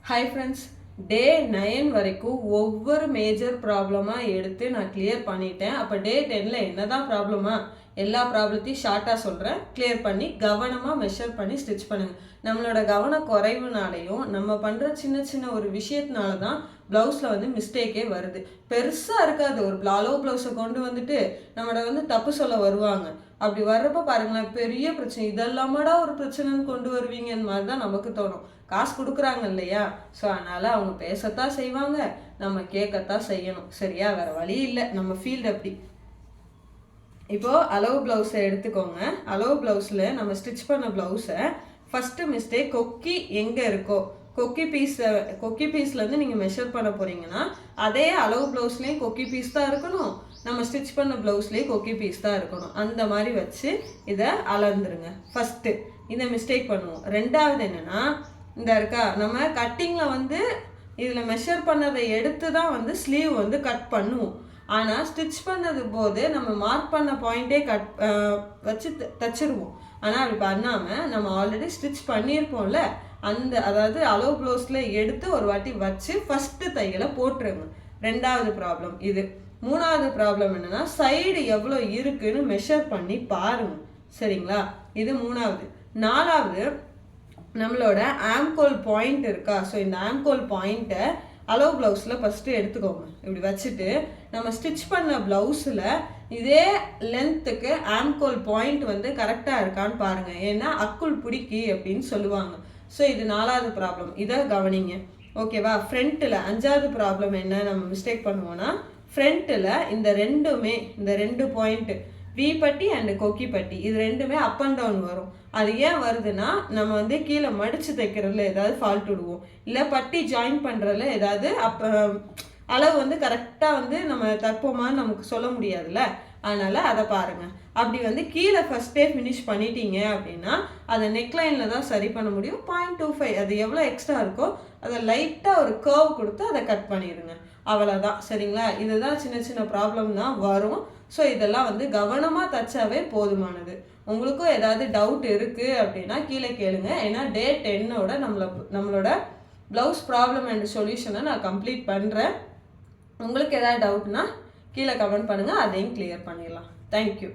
Hi friends, டே 9 வரைக்கும் ஒவ்வொரு major ப்ராப்ளமாக எடுத்து நான் கிளியர் பண்ணிட்டேன். அப்போ டே 10ல் என்னதான் ப்ராப்ளமா எல்லா ப்ராப்ளத்தையும் ஷார்ட்டாக சொல்கிறேன். கிளியர் பண்ணி கவனமாக மெஷர் பண்ணி ஸ்டிச் பண்ணுங்கள். நம்மளோட கவன குறைவுனாலையும் நம்ம பண்ணுற சின்ன சின்ன ஒரு விஷயத்தினால தான் ப்ளவுஸில் வந்து மிஸ்டேக்கே வருது. பெருசாக இருக்காது. ஒரு அளவு ப்ளவுஸை கொண்டு வந்துட்டு நம்மளோட தப்பு சொல்ல வருவாங்க. அப்படி வர்றப்ப பாருங்களேன், பெரிய பிரச்சனை. இதெல்லாமடா ஒரு பிரச்சனைன்னு கொண்டு வருவீங்கன்னு மாதிரி தான் நமக்கு தோணும். காசு கொடுக்குறாங்க இல்லையா, ஸோ அதனால் அவங்க பேசத்தான் செய்வாங்க, நம்ம கேட்கத்தான் செய்யணும். சரியா, வேறு வழி இல்லை. நம்ம ஃபீல்டு அப்படி. இப்போது அளவு ப்ளவுஸை எடுத்துக்கோங்க. அளவு ப்ளவுஸில் நம்ம ஸ்டிச் பண்ண ப்ளவுஸை ஃபஸ்ட்டு மிஸ்டேக், கொக்கி எங்கே இருக்கோ, கொக்கி பீஸ்லேருந்து நீங்கள் மெஷர் பண்ண போகிறீங்கன்னா அதே அளவு ப்ளவுஸ்லேயும் கொக்கி பீஸ் தான் இருக்கணும், நம்ம ஸ்டிச் பண்ண ப்ளவுஸ்லேயே கொக்கி பீஸ் தான் இருக்கணும். அந்த மாதிரி வச்சு இதை அளந்துருங்க. ஃபஸ்ட்டு இந்த மிஸ்டேக் பண்ணுவோம். ரெண்டாவது என்னென்னா, இந்த இருக்கா, நம்ம கட்டிங்கில் வந்து இதில் மெஷர் பண்ணதை எடுத்து தான் வந்து ஸ்லீவ் வந்து கட் பண்ணுவோம். ஆனால் ஸ்டிச் பண்ணது போது நம்ம மார்க் பண்ண பாயிண்ட்டே வச்சு தச்சிருவோம். ஆனால் அப்படி பண்ணாமல் நம்ம ஆல்ரெடி ஸ்டிச் பண்ணியிருப்போம்ல, அதாவது அளவு ப்ளவுஸில் எடுத்து ஒரு வாட்டி வச்சு ஃபஸ்ட்டு தையலை போட்டுருங்க. ரெண்டாவது ப்ராப்ளம் இது. மூணாவது ப்ராப்ளம் என்னென்னா, சைடு எவ்வளோ இருக்குன்னு மெஷர் பண்ணி பாருங்கள். சரிங்களா, இது மூணாவது. நாலாவது, நம்மளோட ஆம்கோல் பாயிண்ட் இருக்கா, ஸோ இந்த ஆம்கோல் பாயிண்ட்டை அளவு ப்ளவுஸில் ஃபஸ்ட்டு எடுத்துக்கோங்க. இப்படி வச்சுட்டு நம்ம ஸ்டிச் பண்ண ப்ளவுஸில் இதே லென்த்துக்கு ஆம்கோல் பாயிண்ட் வந்து கரெக்டாக இருக்கான்னு பாருங்கள். ஏன்னா அக்குள் பிடிக்கி அப்படின்னு சொல்லுவாங்க. ஸோ இது நாலாவது ப்ராப்ளம், இதை கவனிங்க. ஓகேவா. ஃப்ரண்ட்டில் அஞ்சாவது ப்ராப்ளம் என்ன நம்ம மிஸ்டேக் பண்ணுவோன்னா, ஃப்ரண்ட்டில் இந்த ரெண்டு பாயிண்ட்டு வி பட்டி அண்டு கொக்கி பட்டி, இது ரெண்டுமே அப் அண்ட் டவுன் வரும். அது ஏன் வருதுன்னா, நம்ம வந்து கீழே மடித்து தைக்கிறதுல ஏதாவது ஃபால்ட் விடுவோம், இல்லை பட்டி ஜாயின் பண்ணுறதுல ஏதாவது அளவு வந்து கரெக்டாக வந்து நம்ம தப்போமான்னு நமக்கு சொல்ல முடியாதுல்ல. அதனால் அதை பாருங்கள். அப்படி வந்து கீழே ஃபஸ்ட்டே ஃபினிஷ் பண்ணிட்டீங்க அப்படின்னா அதை நெக்லைனில் தான் சரி பண்ண முடியும். 0.25 அது எவ்வளோ எக்ஸ்ட்ரா இருக்கோ அதை லைட்டாக ஒரு கர்வ் கொடுத்து அதை கட் பண்ணிடுங்க. அவ்வளோதான். சரிங்களா, இதுதான் சின்ன சின்ன ப்ராப்ளம் தான் வரும். ஸோ இதெல்லாம் வந்து கவனமாக தைச்சாவே போதுமானது. உங்களுக்கும் ஏதாவது டவுட் இருக்குது அப்படின்னா கீழே கேளுங்க. ஏன்னா டே 10ஓட நம்மளோட ப்ளவுஸ் ப்ராப்ளம் அண்ட் சொல்யூஷனை நான் கம்ப்ளீட் பண்ணுறேன். உங்களுக்கு ஏதாவது டவுட்னா கீழே கமெண்ட் பண்ணுங்கள், அதையும் கிளியர் பண்ணிடலாம். தேங்க்யூ.